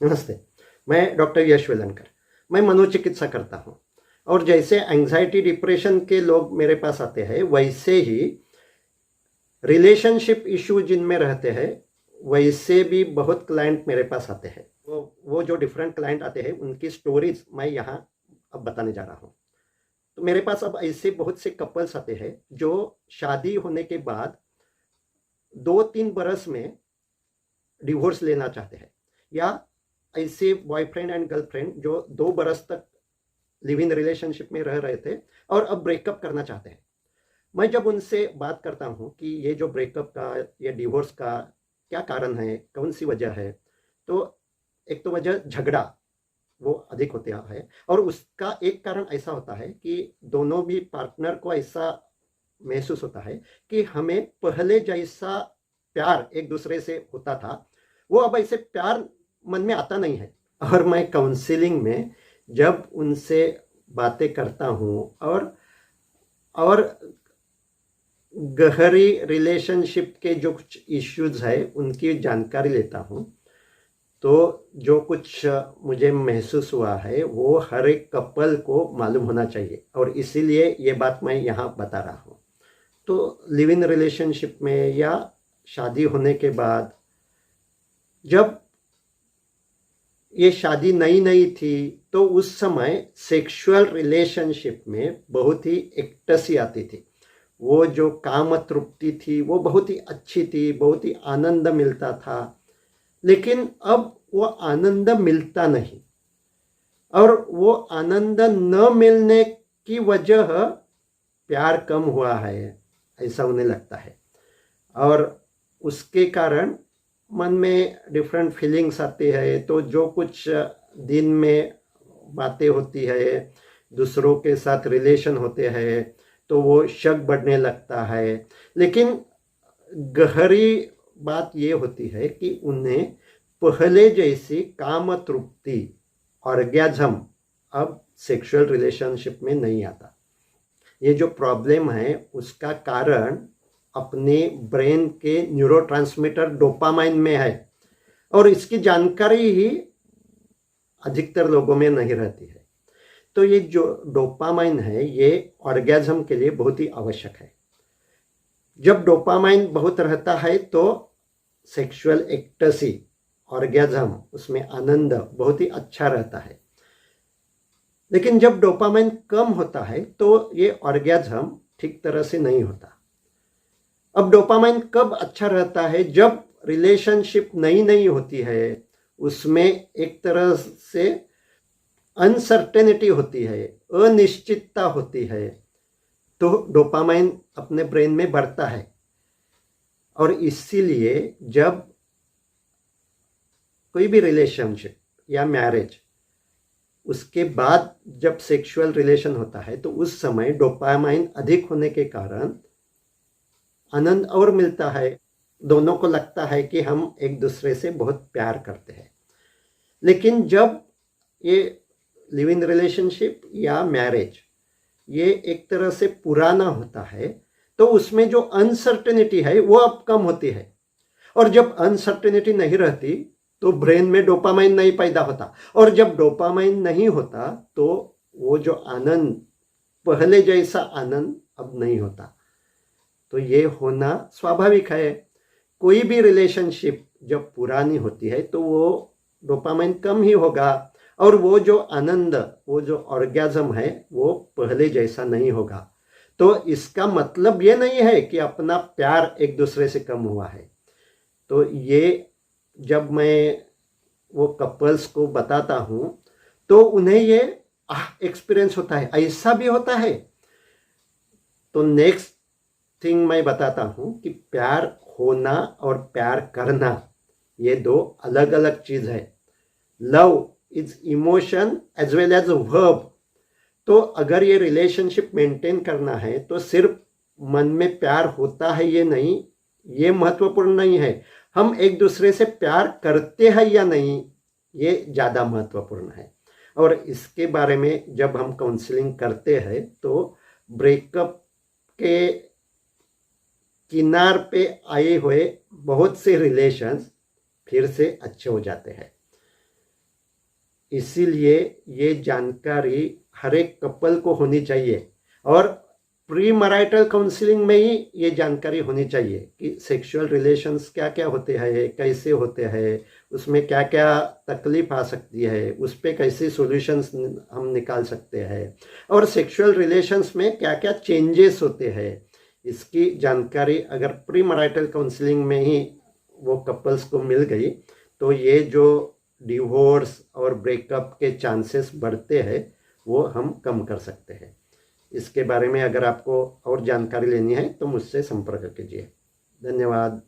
नमस्ते, मैं डॉक्टर यश वेलनकर। मैं मनोचिकित्सा करता हूँ और जैसे एंग्जाइटी डिप्रेशन के लोग मेरे पास आते हैं, वैसे ही रिलेशनशिप इशू जिनमें रहते हैं, वैसे भी बहुत क्लाइंट मेरे पास आते हैं। वो जो डिफरेंट क्लाइंट आते हैं, उनकी स्टोरीज मैं यहाँ अब बताने जा रहा हूँ। तो मेरे पास अब ऐसे बहुत से कपल्स आते हैं जो शादी होने के बाद 2-3 बरस में डिवोर्स लेना चाहते हैं, या ऐसे बॉयफ्रेंड एंड गर्लफ्रेंड जो 2 बरस तक लिव इन रिलेशनशिप में रह रहे थे और अब ब्रेकअप करना चाहते हैं। मैं जब उनसे बात करता हूँ कि ये जो ब्रेकअप का या डिवोर्स का क्या कारण है, कौन सी वजह है, तो एक तो वजह झगड़ा वो अधिक होता है, और उसका एक कारण ऐसा होता है कि दोनों भी पार्टनर को ऐसा महसूस होता है कि हमें पहले जैसा प्यार एक दूसरे से होता था, वो अब ऐसे प्यार मन में आता नहीं है। और मैं काउंसलिंग में जब उनसे बातें करता हूँ और गहरी रिलेशनशिप के जो कुछ इश्यूज है उनकी जानकारी लेता हूँ, तो जो कुछ मुझे महसूस हुआ है वो हर एक कपल को मालूम होना चाहिए, और इसीलिए ये बात मैं यहाँ बता रहा हूँ। तो लिव इन रिलेशनशिप में या शादी होने के बाद, जब ये शादी नई नई थी, तो उस समय सेक्सुअल रिलेशनशिप में बहुत ही एक्टसी आती थी। वो जो काम तृप्ति थी वो बहुत ही अच्छी थी, बहुत ही आनंद मिलता था। लेकिन अब वो आनंद मिलता नहीं, और वो आनंद न मिलने की वजह प्यार कम हुआ है, ऐसा उन्हें लगता है। और उसके कारण मन में डिफरेंट फीलिंग्स आती है। तो जो कुछ दिन में बातें होती है, दूसरों के साथ रिलेशन होते हैं, तो वो शक बढ़ने लगता है। लेकिन गहरी बात ये होती है कि उन्हें पहले जैसी काम तृप्ति, ऑर्गेज्म अब सेक्सुअल रिलेशनशिप में नहीं आता। ये जो प्रॉब्लम है उसका कारण अपने ब्रेन के न्यूरोट्रांसमीटर डोपामाइन में है, और इसकी जानकारी ही अधिकतर लोगों में नहीं रहती है। तो ये जो डोपामाइन है ये ऑर्गेज्म के लिए बहुत ही आवश्यक है। जब डोपामाइन बहुत रहता है तो सेक्सुअल एक्टसी, ऑर्गेज्म, उसमें आनंद बहुत ही अच्छा रहता है। लेकिन जब डोपामाइन कम होता है तो ये ऑर्गेज्म ठीक तरह से नहीं होता। अब डोपामाइन कब अच्छा रहता है? जब रिलेशनशिप नई नई होती है, उसमें एक तरह से अनसर्टेनिटी होती है, अनिश्चितता होती है, तो डोपामाइन अपने ब्रेन में बढ़ता है। और इसीलिए जब कोई भी रिलेशनशिप या मैरिज, उसके बाद जब सेक्सुअल रिलेशन होता है, तो उस समय डोपामाइन अधिक होने के कारण आनंद और मिलता है। दोनों को लगता है कि हम एक दूसरे से बहुत प्यार करते हैं। लेकिन जब ये लिव इन रिलेशनशिप या मैरिज ये एक तरह से पुराना होता है, तो उसमें जो अनसर्टेनिटी है वो अब कम होती है। और जब अनसर्टेनिटी नहीं रहती तो ब्रेन में डोपामाइन नहीं पैदा होता, और जब डोपामाइन नहीं होता तो वो जो आनंद, पहले जैसा आनंद अब नहीं होता। तो ये होना स्वाभाविक है। कोई भी रिलेशनशिप जब पुरानी होती है तो वो डोपामाइन कम ही होगा, और वो जो आनंद, वो जो ऑर्गेज्म है वो पहले जैसा नहीं होगा। तो इसका मतलब ये नहीं है कि अपना प्यार एक दूसरे से कम हुआ है। तो ये जब मैं वो कपल्स को बताता हूँ तो उन्हें ये एक्सपीरियंस होता है, ऐसा भी होता है। तो नेक्स्ट थिंग मैं बताता हूँ कि प्यार होना और प्यार करना ये दो अलग अलग चीज है। Love is emotion as well as verb. तो अगर ये रिलेशनशिप मेंटेन करना है तो सिर्फ मन में प्यार होता है ये नहीं, ये महत्वपूर्ण नहीं है। हम एक दूसरे से प्यार करते हैं या नहीं, ये ज़्यादा महत्वपूर्ण है। और इसके बारे में जब हम काउंसलिंग करते हैं तो ब्रेकअप के किनार पे आए हुए बहुत से रिलेशंस फिर से अच्छे हो जाते हैं। इसीलिए ये जानकारी हर एक कपल को होनी चाहिए और प्री मैरिटल काउंसलिंग में ही ये जानकारी होनी चाहिए कि सेक्सुअल रिलेशंस क्या क्या होते हैं, कैसे होते हैं, उसमें क्या क्या तकलीफ आ सकती है, उस पर कैसे सॉल्यूशंस हम निकाल सकते हैं और सेक्सुअल रिलेशंस में क्या क्या चेंजेस होते हैं, इसकी जानकारी अगर प्री मैरिटल काउंसलिंग में ही वो कपल्स को मिल गई तो ये जो डिवोर्स और ब्रेकअप के चांसेस बढ़ते हैं वो हम कम कर सकते हैं। इसके बारे में अगर आपको और जानकारी लेनी है तो मुझसे संपर्क कीजिए। धन्यवाद।